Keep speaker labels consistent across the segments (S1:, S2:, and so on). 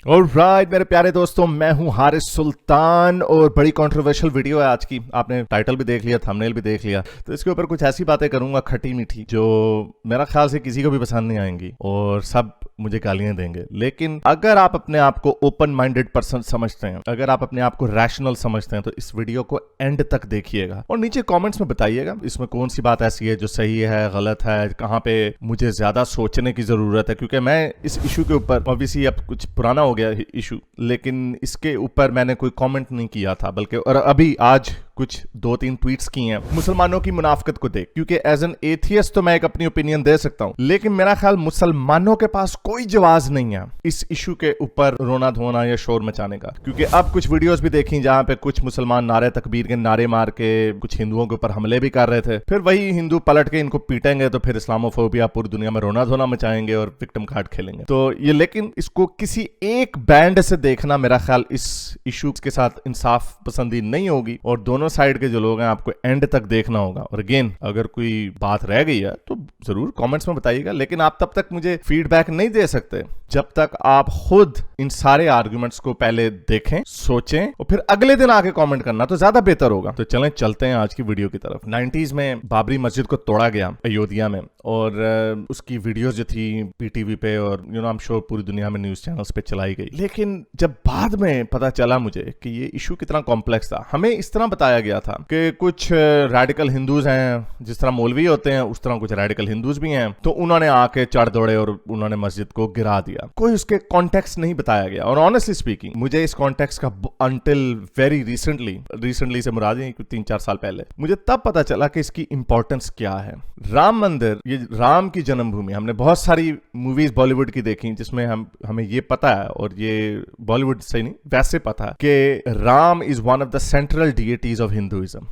S1: Alright मेरे प्यारे दोस्तों, मैं हूं हारिस सुल्तान और बड़ी कंट्रोवर्शियल वीडियो है आज की। आपने टाइटल भी देख लिया, थंबनेल भी देख लिया, तो इसके ऊपर कुछ ऐसी बातें करूंगा खट्टी मीठी जो मेरा ख्याल से किसी को भी पसंद नहीं आएंगी और सब मुझे गालियां देंगे। लेकिन अगर आप अपने आप को ओपन माइंडेड पर्सन समझते हैं, अगर आप अपने आप को रैशनल समझते हैं, तो इस वीडियो को एंड तक देखिएगा और नीचे कमेंट्स में बताइएगा इसमें कौन सी बात ऐसी है जो सही है, गलत है, कहाँ पे मुझे ज्यादा सोचने की जरूरत है। क्योंकि मैं इस इशू के ऊपर, ऑब्वियसली अब कुछ पुराना हो गया इशू, लेकिन इसके ऊपर मैंने कोई कमेंट नहीं किया था, बल्कि और अभी आज कुछ 2-3 ट्वीट्स की हैं मुसलमानों की मुनाफिकत को देख। क्योंकि एज एन एथियस्ट तो मैं एक अपनी ओपिनियन दे सकता हूं, लेकिन मेरा ख्याल मुसलमानों के पास कोई जवाब नहीं है इस इशू के ऊपर रोना धोना या शोर मचाने का। क्योंकि अब कुछ वीडियोस भी देखी जहां पे कुछ मुसलमान नारे तकबीर के नारे मार के कुछ हिंदुओं के ऊपर हमले भी कर रहे थे, फिर वही हिंदू पलट के इनको पीटेंगे तो फिर इस्लामोफोबिया पूरी दुनिया में रोना धोना मचाएंगे और विक्टिम कार्ड खेलेंगे। तो ये, लेकिन इसको किसी एक बैंड से देखना मेरा ख्याल इस इशू के साथ इंसाफ पसंदी नहीं होगी और दोनों साइड के जो लोग हैं आपको एंड तक देखना होगा। और अगेन, अगर कोई बात रह गई है तो जरूर कमेंट्स में बताइएगा, लेकिन आप तब तक मुझे फीडबैक नहीं दे सकते जब तक आप खुद इन सारे आर्गुमेंट्स को पहले देखें, सोचें और फिर अगले दिन आके कमेंट करना तो ज्यादा बेहतर होगा। तो चलते हैं आज की वीडियो की तरफ। 90s में बाबरी मस्जिद को तोड़ा गया अयोध्या में और उसकी वीडियोस जो थी पीटीवी पे और आई एम श्योर पूरी दुनिया में न्यूज चैनल्स पे चलाई गई। लेकिन जब बाद में पता चला मुझे कि ये इशू कितना कॉम्प्लेक्स था, हमें इस तरह बताया गया था कि कुछ रेडिकल हिंदूज हैं, जिस तरह मौलवी होते हैं उस तरह कुछ रेडिकल हिंदूज भी हैं, तो उन्होंने आके चढ़ दौड़े और उन्होंने मस्जिद को गिरा दिया। कोई उसके कॉन्टेक्स्ट नहीं बताया गया। और ऑनेस्टली स्पीकिंग, मुझे इस कॉन्टेक्स्ट का अंटिल वेरी रिसेंटली से मुराद है 3-4 साल पहले, मुझे तब पता चला कि इसकी इंपॉर्टेंस क्या है। राम मंदिर, ये राम की जन्मभूमि, हमने बहुत सारी मूवीज बॉलीवुड की देखी जिसमें हमें ये पता है, और ये बॉलीवुड सही नहीं वैसे पता है कि Ram is one of the central deities of Hinduism.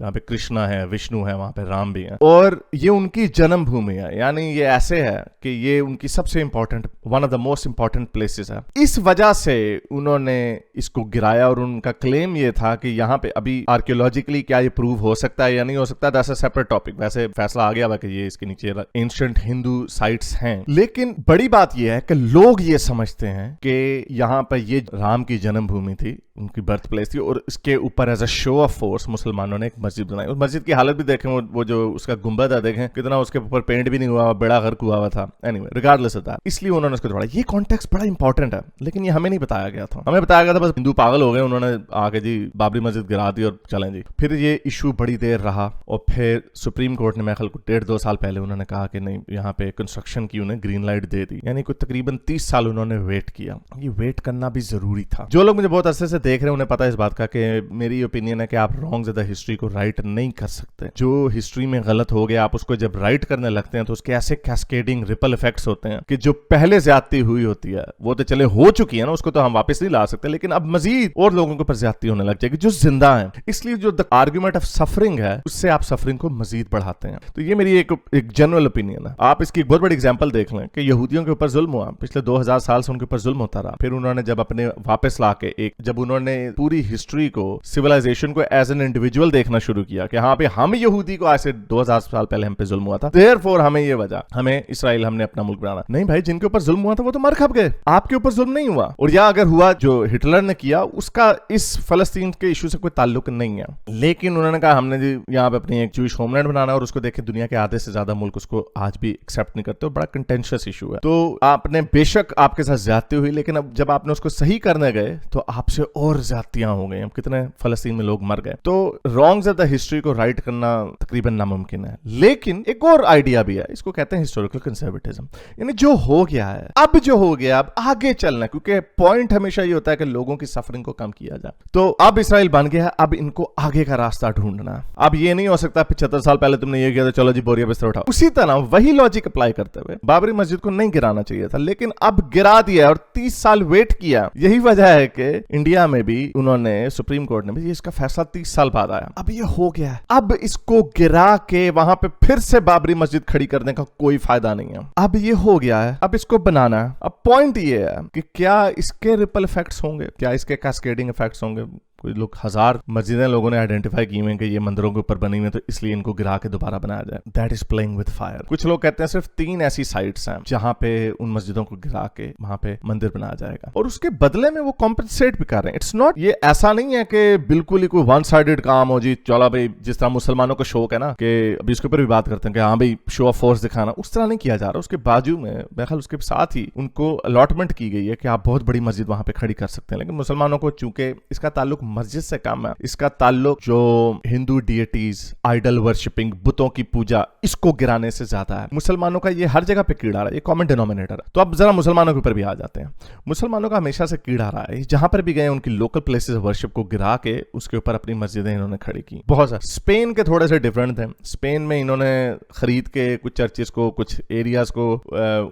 S1: जहाँ पे कृष्णा है, विष्णु है, वहां पे राम भी है और ये उनकी जन्मभूमि है। यानी ये ऐसे है कि ये उनकी सबसे important, one of the most important places है। इस वजह से उन्होंने इसको गिराया और उनका क्लेम ये था कि यहाँ पे अभी आर्कियोलॉजिकली क्या ये प्रूव हो सकता है या नहीं हो सकता, दैट्स अ सेपरेट टॉपिक। वैसे फैसला आ गया हुआ कि ये इसके नीचे एंशिएंट हिंदू साइट्स हैं। लेकिन बड़ी बात ये है कि लोग ये समझते हैं कि यहाँ पर ये राम की जन्मभूमि थी, उनकी बर्थ प्लेस थी, और इसके ऊपर as a show of force मुसलमानों ने एक मस्जिद बनाई। उस मस्जिद की हालत भी देखें, वो जो उसका गुंबद है देखें कितना उसके ऊपर पेंट भी नहीं हुआ, बड़ा गर्क हुआ था। एनीवे, रिगार्डलेस ऑफ दैट, इसलिए उन्होंने उसको तोड़ा। ये कॉन्टेक्स्ट बड़ा इंपॉर्टेंट है, लेकिन ये हमें नहीं बताया गया था। हमें बताया गया था बस हिंदू पागल हो गए, उन्होंने आके जी बाबरी मस्जिद गिरा दी और चलें जी। फिर ये इशू बड़ी देर रहा और फिर सुप्रीम कोर्ट ने, मैं ख्याल 1.5-2 साल पहले उन्होंने कहा कि नहीं, यहाँ पे कंस्ट्रक्शन की उन्हें ग्रीन लाइट दे दी। यानी कोई तकरीबन 30 साल उन्होंने वेट किया। ये वेट करना भी जरूरी था। जो लोग मुझे बहुत अरसे से देख रहे हैं उन्हें पता है इस बात का कि मेरी ओपिनियन है कि आप रॉन्ग ज़्यादा हिस्ट्री को राइट नहीं कर सकते। जो हिस्ट्री में गलत हो गया, आप उसको जब राइट करने लगते हैं तो उसके ऐसे कैस्केडिंग रिपल इफेक्ट्स होते हैं कि जो पहले ज्यादती हुई होती है वो तो चले हो चुकी है ना, उसको तो हम वापस नहीं ला सकते, लेकिन अब मजीद और लोगों के ऊपर ज्यादती होने लग जाएगी जो जिंदा है। इसलिए जो द आर्ग्यूमेंट ऑफ सफरिंग है, उससे आप सफरिंग को मजीद बढ़ाते हैं। तो ये मेरी एक जनरल ओपिनियन है। आप इसकी एक बहुत बड़ी एग्जांपल देख लें कि यहूदियों के ऊपर जुल्म हुआ, पिछले 2000 साल से उनके ऊपर जुल्म होता रहा। फिर उन्होंने जब अपने वापस ला के जब उन्होंने पूरी हिस्ट्री को, सिविलाइजेशन को एज एन इंडिविजुअल देखना शुरू किया कि हाँ भाई, हम यहूदी को आज से 2000 साल पहले हम पे जुल्म हुआ था, देयरफॉर हमें ये वजह, हमें इसराइल, हमने अपना मुल्क बनाना। नहीं भाई, जिनके ऊपर जुल्म हुआ था वो तो मर खप गए, आपके ऊपर जुल्म नहीं हुआ। और या अगर हुआ जो हिटलर ने किया, उसका इस फलस्तीन के इशू से कोई ताल्लुक नहीं है। लेकिन उन्होंने कहा हमने जी यहाँ पे अपनी एक जूइश होमलैंड बनाना, और उसको देखे दुनिया के आधे से ज्यादा मुल्क उसको आज भी एक्सेप्ट नहीं करते। बड़ा कंटेंशियस इशू है। तो आपने, बेशक आपके साथ ज्यादती हुई, लेकिन अब जब आपने उसको सही करने गए तो आपसे और ज्यादतियां हो गई। अब कितने फलस्तीन में लोग मर गए। तो रॉन्ग ज़्यादा हिस्ट्री को राइट करना तकरीबन नामुमकिन है। लेकिन एक और आइडिया भी है, इसको कहते हैं हिस्टोरिकल कंजर्वेटिज्म। यानी जो हो गया है, अब जो हो गया, अब आगे चलना, क्योंकि पॉइंट हमेशा ये होता है कि लोगों की सफरिंग को कम किया जाए। तो अब इसराइल बन गया है, अब इनको आगे का रास्ता ढूंढना। अब ये नहीं हो सकता 75 साल पहले तुमने ये किया था, चलो जी बोरिया बिस्तर उठाओ। उसी तरह वही लॉजिक अप्लाई करते हुए बाबरी मस्जिद को नहीं गिराना चाहिए था, लेकिन अब गिरा दिया और 30 साल वेट किया। यही वजह है कि इंडिया में भी उन्होंने, सुप्रीम कोर्ट ने भी, इसका फैसला 30 साल बाद आया। अब ये हो गया है, अब इसको गिरा के वहां पे फिर से बाबरी मस्जिद खड़ी करने का कोई फायदा नहीं है। अब ये हो गया है, अब इसको बनाना है। अब पॉइंट ये है कि क्या इसके रिपल इफेक्ट्स होंगे, क्या इसके कैस्केडिंग इफेक्ट्स होंगे, कोई लोग 1000 मस्जिदें लोगों ने आइडेंटिफाई की हुई कि ये मंदिरों के ऊपर बनी हुई है, तो इसलिए इनको गिरा के दोबारा बनाया जाए। That is playing with fire. कुछ लोग कहते हैं सिर्फ 3 ऐसी साइट्स हैं जहां पे उन मस्जिदों को गिरा के वहां पे मंदिर बनाया जाएगा, और उसके बदले में वो कॉम्पेंसेट भी कर रहे हैं। इट्स नॉट, ये ऐसा नहीं है कि बिल्कुल ही कोई वन साइडेड काम हो जी, चला भाई जिस तरह मुसलमानों को शौक है ना कि अभी उसके ऊपर भी बात करते हैं कि हाँ भाई शो ऑफ फोर्स दिखाना, उस तरह नहीं किया जा रहा। उसके बाजू में बहरहाल उसके साथ ही उनको अलॉटमेंट की गई है कि आप बहुत बड़ी मस्जिद वहां पे खड़ी कर सकते हैं। लेकिन मुसलमानों को चूंकि इसका ताल्लुक मस्जिद से कम है, इसका ताल्लुक जो हिंदू डिएटीज, आइडल वर्शिपिंग, बुतों की पूजा, इसको गिराने से ज्यादा है। मुसलमानों का ये हर जगह पे कीड़ा रहा है, ये कॉमन डिनोमिनेटर है। तो अब जरा मुसलमानों के ऊपर भी आ जाते हैं। मुसलमानों का हमेशा से कीड़ा रहा है, जहां पर भी गए उनकी लोकल प्लेसेस ऑफ वर्शिप को गिरा के उसके ऊपर अपनी मस्जिदें इन्होंने खड़ी की। बहुत सारे स्पेन के थोड़े से डिफरेंट थे। स्पेन में इन्होंने खरीद के कुछ चर्चेस को, कुछ एरियाज को,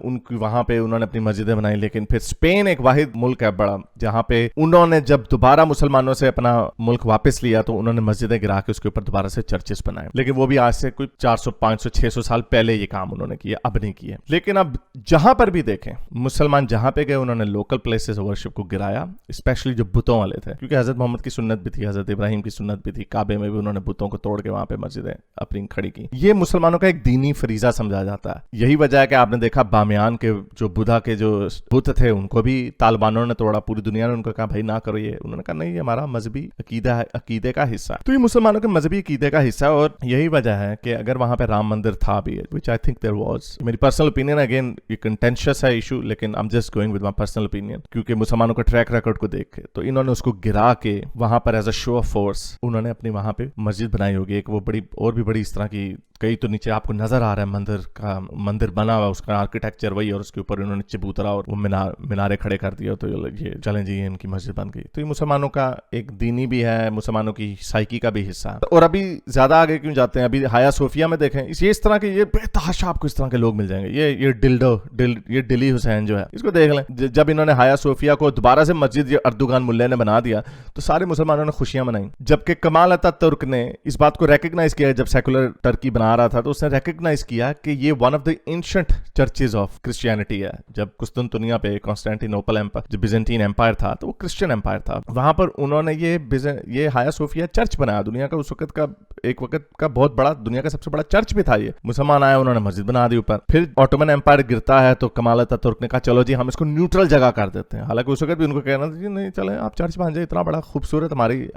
S1: उनकी वहां पे उन्होंने अपनी मस्जिदें बनाई। लेकिन फिर स्पेन एक वाहिद मुल्क है बड़ा, जहां पे उन्होंने जब दोबारा मुसलमानों से अपना मुल्क वापस लिया तो उन्होंने मस्जिदें गिरा के उसके ऊपर दोबारा से चर्चेस बनाए। लेकिन वो भी आज से कुछ 400, 500, 600 साल पहले ये काम उन्होंने किया, अब नहीं किए। लेकिन अब जहां पर भी देखें मुसलमान जहां पे गए उन्होंने लोकल प्लेसेस ऑफ वर्शिप को गिराया, स्पेशली जो बुतों वाले थे, क्योंकि हजरत मोहम्मद की सुन्नत भी थी, हजरत इब्राहिम की सुन्नत भी थी। काबे में भी उन्होंने बुतों को तोड़ के वहां पे मस्जिदें अपनी खड़ी की। ये मुसलमानों का एक दीनी फरीजा समझा जाता है। यही वजह है कि आपने देखा बामियान के जो बुधा के जो बुत थे उनको भी तालिबानों ने तोड़ा। पूरी दुनिया ने उनको कहा भाई ना करो ये, उन्होंने कहा नहीं ये हमारा मजहबी अकीदा है, अकीदे का हिस्सा है। तो ये मुसलमानों के मजहबी अकीदे का हिस्सा है, और यही वजह है कि अगर वहां पे राम मंदिर था भी, which I think there was, मेरी पर्सनल ओपिनियन, अगेन ये कंटेंशियस है इशू, लेकिन I am just going with my personal opinion, क्योंकि मुसलमानों का ट्रैक रिकॉर्ड को देख के तो इन्होंने उसको गिरा के वहां पर as a show of force उन्होंने अपनी वहां पे मस्जिद बनाई होगी। एक वो बड़ी और भी बड़ी इस तरह की, कई तो नीचे आपको नजर आ रहा है मंदिर का, मंदिर बना हुआ उसका आर्किटेक्चर वही, और उसके ऊपर उन्होंने चबूतरा और वो मीनारे खड़े कर दिया, तो ये चलें जी ये इनकी मस्जिद बन गई। तो ये मुसलमानों का एक दीनी भी है, मुसलमानों की साइकी का भी हिस्सा है। और अभी ज्यादा आगे क्यों जाते हैं, अभी हाया सोफिया में देखें, इस तरह के ये बेतहाशा आपको इस तरह के लोग मिल जाएंगे। ये ये डिली हुसैन जो है, इसको देख लें। जब इन्होंने हाया सोफिया को दोबारा से मस्जिद ये अर्दुगान मुल्ले ने बना दिया तो सारे मुसलमानों ने खुशियां मनाई, जबकि कमाल अतातुर्क ने इस बात को रेकग्नाइज किया। जब सेकुलर टर्की बना रहा था तो उसने रेकग्नाइज किया कि ये one of the ancient churches of Christianity है। जब कुस्तुनतुनिया पे कॉन्स्टेंटिनोपल एम्पायर, जो बिजेंटीन एम्पायर था, तो वो क्रिश्चियन एम्पायर था, वहां पर उन्होंने ये हाया सोफिया चर्च बनाया। दुनिया का उस वक्त का एक वक्त का बहुत बड़ा, दुनिया का सबसे बड़ा चर्च भी था ये। मुसलमान आए, उन्होंने मस्जिद बना दी ऊपर। फिर ऑटोमन एम्पायर गिरता है तो कमाल अतातुर्क ने कहा चलो जी हम इसको न्यूट्रल जगह कर देते हैं। हालांकि उस वक्त भी उनको कहना था जी नहीं चले आप चर्च बन जाए, इतना बड़ा खूबसूरत हमारी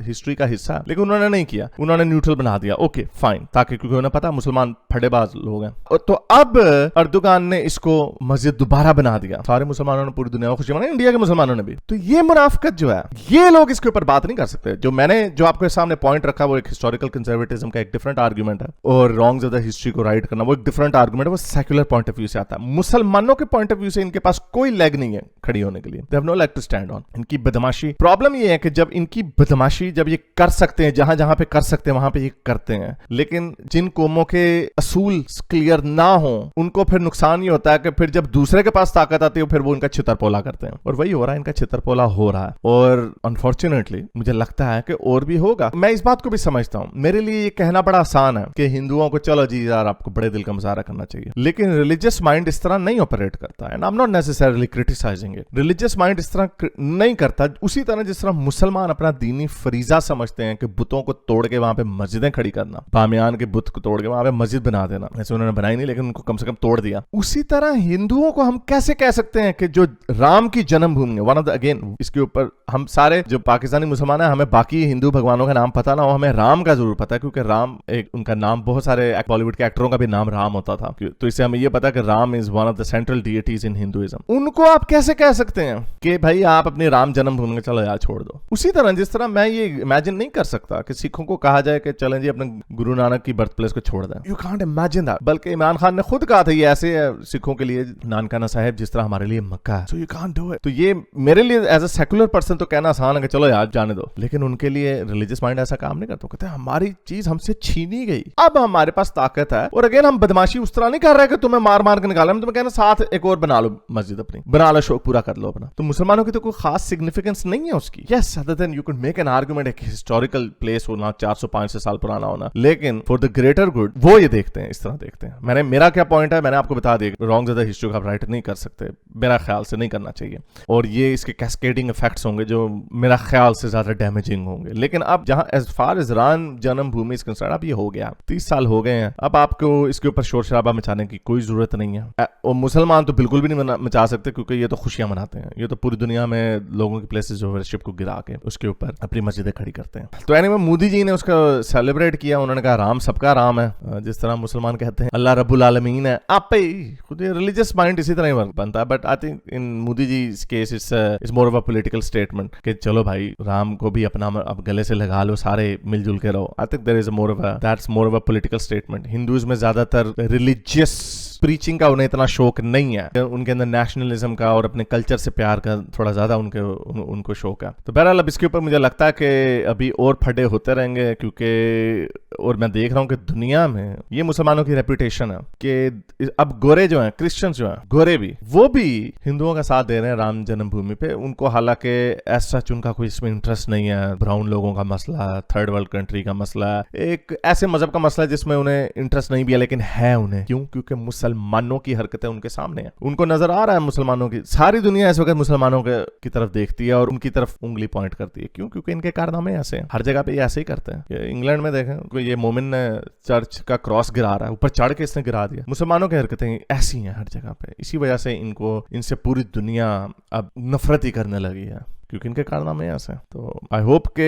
S1: हिस्ट्री का हिस्सा है, लेकिन उन्होंने नहीं किया, उन्होंने न्यूट्रल बना दिया। ओके फाइन, ताकि क्योंकि उन्हें पता मुसलमान फटेबाज लोग हैं। तो अब अर्दुगान ने इसको मस्जिद दोबारा बना दिया, सारे मुसलमानों ने, पूरी दुनिया को खुशी मनाई, इंडिया के मुसलमानों ने भी। तो ये मुनाफिकत जो है, ये लोग इसके ऊपर बात नहीं कर सकते। जो आपके सामने पॉइंट रखा वो एक हिस्टोरिकल कंजर्वेटिज्म का एक डिफरेंट आर्गुमेंट है, और रॉन्ग्स ऑफ द हिस्ट्री को राइट करना वो एक डिफरेंट आर्गुमेंट है, वो सेक्युलर पॉइंट ऑफ व्यू से आता है। मुसलमानों के पॉइंट ऑफ व्यू से इनके पास कोई लेग नहीं है खड़ी होने के लिए, they have no leg to stand on. इनकी बदमाशी, प्रॉब्लम ये है कि जब इनकी बदमाशी, जब ये कर सकते हैं, जहां जहां पे कर सकते हैं वहां पे ये करते हैं, लेकिन जिन कौमों के असूल क्लियर ना हो उनको फिर नुकसान ये होता है कि फिर जब दूसरे के पास ताकत आती है फिर वो इनका छितरपोला करते हैं, और वही हो रहा है, इनका छितरपोला हो रहा है। और अनफॉर्चुनेटली मुझे लगता है कि और भी होगा। मैं इस बात को भी समझता हूं, मेरे लिए ये कहना बड़ा आसान है कि हिंदुओं को चलो जी यार आपको बड़े दिल का मुजाहरा करना चाहिए, लेकिन रिलीजियस माइंड इस तरह नहीं ऑपरेट करता। And I am not necessarily criticising it, religious mind इस तरह नहीं करता। उसी तरह जिस तरह मुसलमान अपना दीनी फरीजा समझते हैं कि बुतों को तोड़ के वहां पे मस्जिदें खड़ी करना, बामियान के बुत को तोड़ के वहां पे मस्जिद बना देना, ऐसे उन्होंने बनाई नहीं लेकिन उनको कम से कम तोड़ दिया। उसी तरह हिंदुओं को हम कैसे कह सकते हैं कि जो राम की जन्मभूमि है, वन ऑफ द, अगेन इसके ऊपर हम सारे जो पाकिस्तानी मुसलमान है, हमें बाकी हिंदू भगवानों का नाम पता ना हो, हमें राम का जरूर पता है, क्योंकि राम एक, उनका नाम बहुत सारे बॉलीवुड के एक्टरों का भी नाम राम होता था, तो इससे हमें यह पता है कि Ram is one of the central deities in Hinduism. उनको आप कैसे कह सकते हैं कि भाई आप अपनी राम जन्मभूमि में चलो यार छोड़ दो। उसी तरह जिस तरह मैं ये इमेजिन नहीं कर सकता कि सिखों को कहा जाए कि चलें जी अपने गुरु नानक की बर्थ प्लेस को छोड़ दें, यू कांट इमेजिन दैट। बल्कि इमरान खान ने खुद कहा था ये ऐसे है सिखों के लिए नानकाना साहिब जिस तरह हमारे लिए मक्का है, so you can't do it. तो ये मेरे लिए एज अ सेकुलर पर्सन तो कहना आसान है कि चलो यार जाने दो, लेकिन उनके लिए रिलीजियस माइंड ऐसा काम नहीं करता। कहते हैं हमारी सारी चीज हमसे छीनी गई, अब हमारे पास ताकत है। और अगेन हम बदमाशी उस तरह नहीं कर रहे कि तुम्हें मार मार के निकाला, हम तुम्हें कहना साथ एक और बना लो मस्जिद, अपनी बना लो, शौक पूरा कर लो अपना। तो मुसलमानों की तो कोई खास सिग्निफिकेंस नहीं है उसकी। Yes, other than you can make an argument, एक हिस्टोरिकल प्लेस होना, 400-500 साल पुराना होना, लेकिन फॉर द ग्रेटर गुड वो ये देखते हैं, इस तरह देखते हैं। मेरा क्या पॉइंट है, मैंने आपको बता दिया, रॉन्ग ज्यादा हिस्ट्री का आप राइट नहीं कर सकते, मेरा ख्याल से नहीं करना चाहिए, और ये इसके कैस्केडिंग इफेक्ट्स होंगे जो मेरा ख्याल से ज्यादा डैमेजिंग होंगे। लेकिन अब जहां as far as Ram Janmabhoomi is concern, अब ये हो गया, 30 साल हो गए हैं, अब आपको इसके ऊपर शोर शराबा मचाने की कोई जरूरत नहीं है। और मुसलमान तो बिल्कुल भी नहीं मचा सकते, क्योंकि ये तो खुशियां मनाते हैं, ये तो पूरी दुनिया में लोगों की प्लेसेस जो वर्शिप को गिरा के उसके ऊपर अपनी मस्जिदें खड़ी करते हैं। तो एनीवे मोदी जी ने उसका सेलिब्रेट किया, उन्होंने कहा राम सबका राम है, जिस तरह मुसलमान कहते हैं अल्लाह रब्बुल आलमीन है। आप पे खुद रिलीजियस माइंड इसी तरह ही बनता है, but I think in Modi ji case it's more of a political statement कि चलो भाई राम को भी अपना अब गले से लगा लो, सारे मिलजुल के रहो। I think there is more of a political statement. Hinduism में ज्यादातर रिलीजियस प्रीचिंग का उन्हें इतना शौक नहीं है, उनके अंदर नेशनलिज्म का और अपने कल्चर से प्यार का थोड़ा ज्यादा उनको शौक है। तो बहरहाल अब इसके ऊपर मुझे लगता है कि अभी और फटे होते रहेंगे, क्योंकि और मैं देख रहा हूँ कि दुनिया में ये मुसलमानों की रेपुटेशन है कि अब गोरे जो हैं, क्रिश्चियंस जो हैं, गोरे भी, वो भी हिंदुओं का साथ दे रहे हैं राम जन्मभूमि पे। उनको हालांकि ऐसा उनका कोई इसमें इंटरेस्ट नहीं है, ब्राउन लोगों का मसला, थर्ड वर्ल्ड कंट्री का मसला, एक ऐसे मजहब का मसला जिसमें उन्हें इंटरेस्ट नहीं भी है, लेकिन है उन्हें। क्यों? क्योंकि मुसलमानों की हरकतें उनके सामने है, उनको नजर आ रहा है मुसलमानों की, सारी दुनिया इस वक्त मुसलमानों की तरफ देखती है और उनकी तरफ उंगली पॉइंट करती है। क्यों? क्योंकि इनके कारनामे ऐसे हैं, हर जगह पे ये ऐसे ही करते हैं। इंग्लैंड में देखें, ये मोमिन ने चर्च का क्रॉस गिरा रहा है, ऊपर चढ़ के इसने गिरा दिया। मुसलमानों की हरकतें ऐसी हैं हर जगह पे, इसी वजह से इनसे पूरी दुनिया अब नफरत ही करने लगी है, क्योंकि इनके कारनामे ऐसे हैं। तो आई होप के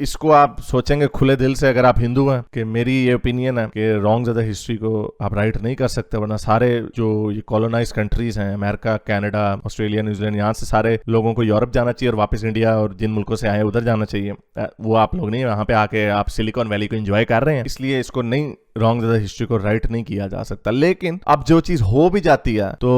S1: इसको आप सोचेंगे खुले दिल से, अगर आप हिंदू हैं, कि मेरी ये ओपिनियन है कि रॉन्ग ज्यादा हिस्ट्री को आप राइट नहीं कर सकते, वरना सारे जो ये कॉलोनाइज कंट्रीज हैं, अमेरिका, कनाडा, ऑस्ट्रेलिया, न्यूजीलैंड, यहाँ से सारे लोगों को यूरोप जाना चाहिए और वापस इंडिया और जिन मुल्कों से आए उधर जाना चाहिए। वो आप लोग नहीं, वहां पे आके आप सिलिकॉन वैली को एंजॉय कर रहे हैं, इसलिए इसको नहीं, रॉन्ग ज्यादा हिस्ट्री को राइट नहीं किया जा सकता। लेकिन अब जो चीज हो भी जाती है तो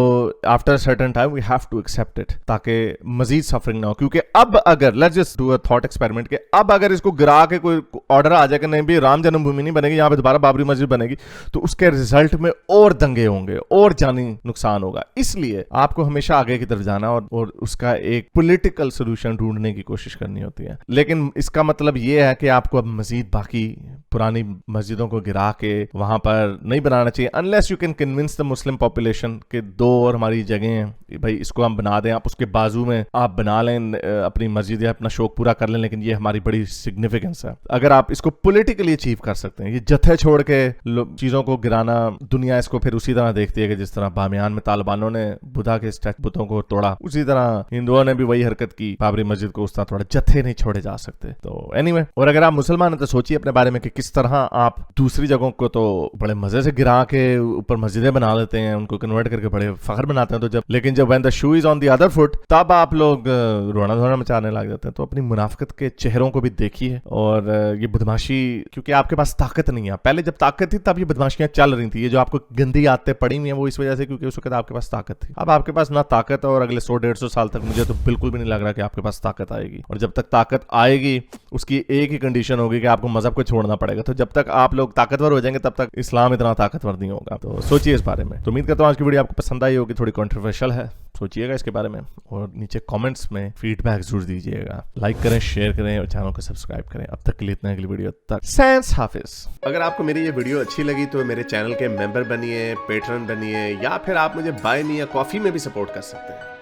S1: after certain time we have to accept it, ताकि मजीद सफरिंग ना हो। क्योंकि अब अगर let's just do a thought experiment के अब अगर इसको गिरा के कोई ऑर्डर आ जाए कि नहीं भी राम जन्मभूमि नहीं बनेगी, यहाँ पे दोबारा बाबरी मस्जिद बनेगी, तो उसके रिजल्ट में और दंगे होंगे और जानी नुकसान होगा। इसलिए आपको हमेशा आगे की तरफ जाना और उसका एक पॉलिटिकल सोल्यूशन ढूंढने की कोशिश करनी होती है। लेकिन इसका मतलब यह है कि आपको अब मजीद बाकी पुरानी मस्जिदों को गिरा के वहां पर नहीं बनाना चाहिए, unless you can convince the Muslim population के दो और हमारी जगह हैं, भाई इसको हम बना दें, आप उसके बाजू में आप बना लें अपनी मस्जिद या अपना शौक पूरा कर लें, लेकिन ये हमारी बड़ी सिग्निफिकेंस है। अगर आप इसको पॉलिटिकली अचीव कर सकते हैं, ये जत्थे छोड़ के चीजों को गिराना, दुनिया इसको फिर उसी तरह देखती है कि जिस तरह बामियान में तालिबानों ने बुद्धा के बुतों को तोड़ा, उसी तरह हिंदुओं ने भी वही हरकत की, बाबरी मस्जिद को उस तरह थोड़ा, जत्थे नहीं छोड़े जा सकते। तो एनीवे, और अगर आप मुसलमान हैं तो सोचिए अपने बारे में कि किस तरह आप दूसरी जगहों को तो बड़े मजे से गिरा के ऊपर मस्जिदें बना लेते हैं, उनको कन्वर्ट करके बड़े फख्र बनाते हैं, तो लेकिन जब when the shoe is on the other foot, तब आप लोग रोना धोना मचाने लग जाते हैं। तो अपनी मुनाफिकत के चेहरों को भी देखिए, और ये बदमाशी, क्योंकि आपके पास ताकत नहीं है। पहले जब ताकत थी तब ये बदमाशियां चल रही थी, ये जो आपको गंदी आदतें पड़ी हुई हैं वो इस वजह से क्योंकि उस वक्त आपके पास ताकत थी। अब आपके पास ना ताकत है, और अगले 100-150 साल तक मुझे तो बिल्कुल भी नहीं लग रहा कि आपके पास ताकत आएगी। और जब तक ताकत आएगी उसकी एक ही कंडीशन होगी कि आपको मजहब को छोड़ना पड़ेगा। तो जब तक आप लोग ताकतवर हो जाएंगे तब तक इस्लाम इतना ताकतवर नहीं होगा। तो सोचिए इस बारे में। तो उम्मीद करता हूँ आज की वीडियो आपको पसंद आई होगी, थोड़ी कंट्रोवर्शियल है, सोचिएगा इसके बारे में और नीचे कमेंट्स में फीडबैक जरूर दीजिएगा। लाइक करें, शेयर करें और चैनल को सब्सक्राइब करें। अब तक के लिए इतना, अगली वीडियो तक सैंस हाफिज। अगर आपको मेरी ये वीडियो अच्छी लगी तो मेरे चैनल के मेंबर बनिए, पेट्रन बनिए, या फिर आप मुझे बाय मी या कॉफी में भी सपोर्ट कर सकते हैं।